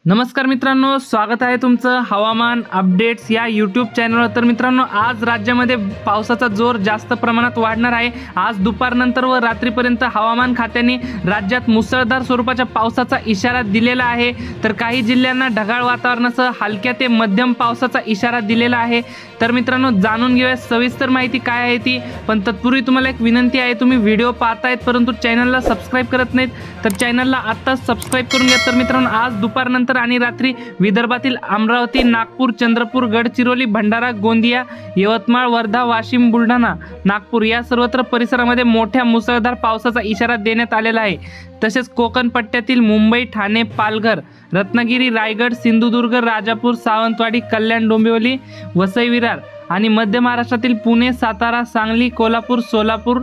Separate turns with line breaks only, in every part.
नमस्कार मित्रांनो, स्वागत आहे तुमचं हवामान अपडेट्स या यूट्यूब चॅनलवर। तर मित्रांनो, आज राज्यामध्ये पावसाचा जोर जास्त प्रमाणात वाढणार आहे। आज दुपारनंतर व रात्रीपर्यंत हवामान खात्याने राज्यात मुसळधार स्वरूपाच्या पावसाचा इशारा दिलेला आहे। तर काही जिल्ह्यांना ढगाळ वातावरणासह हलक्या ते मध्यम पावसाचा इशारा दिलेला आहे। तर मित्रांनो, जाणून घेऊया सविस्तर माहिती काय आहे ती। पण तत्पूर्वी तुम्हाला एक विनंती आहे, तुम्ही व्हिडिओ पाहतायत परंतु चॅनलला सबस्क्राइब करत नाहीत तर चॅनलला आत्ताच सबस्क्राइब करून घ्या। तर मित्रांनो, आज दुपारनंतर आणि रात्री विदर्भातील अमरावती, नागपूर, चंद्रपूर, गडचिरोली, भंडारा, गोंदिया, यवतमाळ, वर्धा, वाशिम, बुलढाणा, नागपूर या सर्वत्र परिसरामध्ये मोठ्या मुसळधार पावसाचा इशारा देण्यात आलेला आहे। तसेच कोकण पट्ट्यातील मुंबई, ठाणे, पालघर, रत्नागिरी, रायगड, सिंधुदुर्ग, राजापूर, सावंतवाडी, कल्याण, डोंबिवली, वसई, विरार आणि मध्य महाराष्ट्रातील पुणे, सातारा, सांगली, कोल्हापूर, सोलापूर,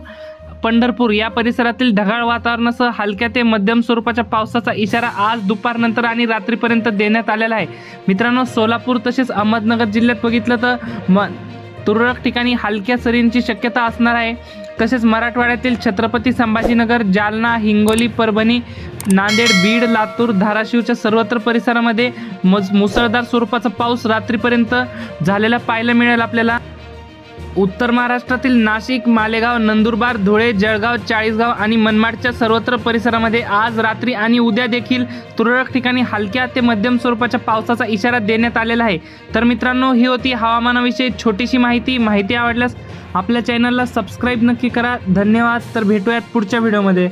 पंढरपूर या परिसरातील ढगाळ वातावरणासह हलक्या ते मध्यम स्वरूपाच्या पावसाचा इशारा आज दुपारनंतर आणि रात्रीपर्यंत देण्यात आलेला आहे। मित्रांनो, सोलापूर तसेच अहमदनगर जिल्ह्यात बघितलं तर तुरळक ठिकाणी हलक्या सरींची शक्यता असणार आहे। तसेच मराठवाड्यातील छत्रपती संभाजीनगर, जालना, हिंगोली, परभणी, नांदेड, बीड, लातूर, धाराशिवच्या सर्वत्र परिसरामध्ये मुसळधार स्वरूपाचा पाऊस रात्रीपर्यंत झालेला पाहायला मिळेल आपल्याला। उत्तर महाराष्ट्रातील नाशिक, मालेगाव, नंदुरबार, धुळे, जळगाव, चाळीसगाव आणि मनमाडच्या सर्वत्र परिसरामध्ये आज रात्री आणि उद्या देखील तुरळक ठिकाणी हलक्या ते मध्यम स्वरूपाच्या पावसाचा इशारा देण्यात आलेला आहे। तर मित्रांनो, ही होती हवामानाविषयी छोटीशी माहिती आवडल्यास आपल्या चॅनलला सबस्क्राइब नक्की करा। धन्यवाद। तर भेटूयात पुढच्या व्हिडिओमध्ये।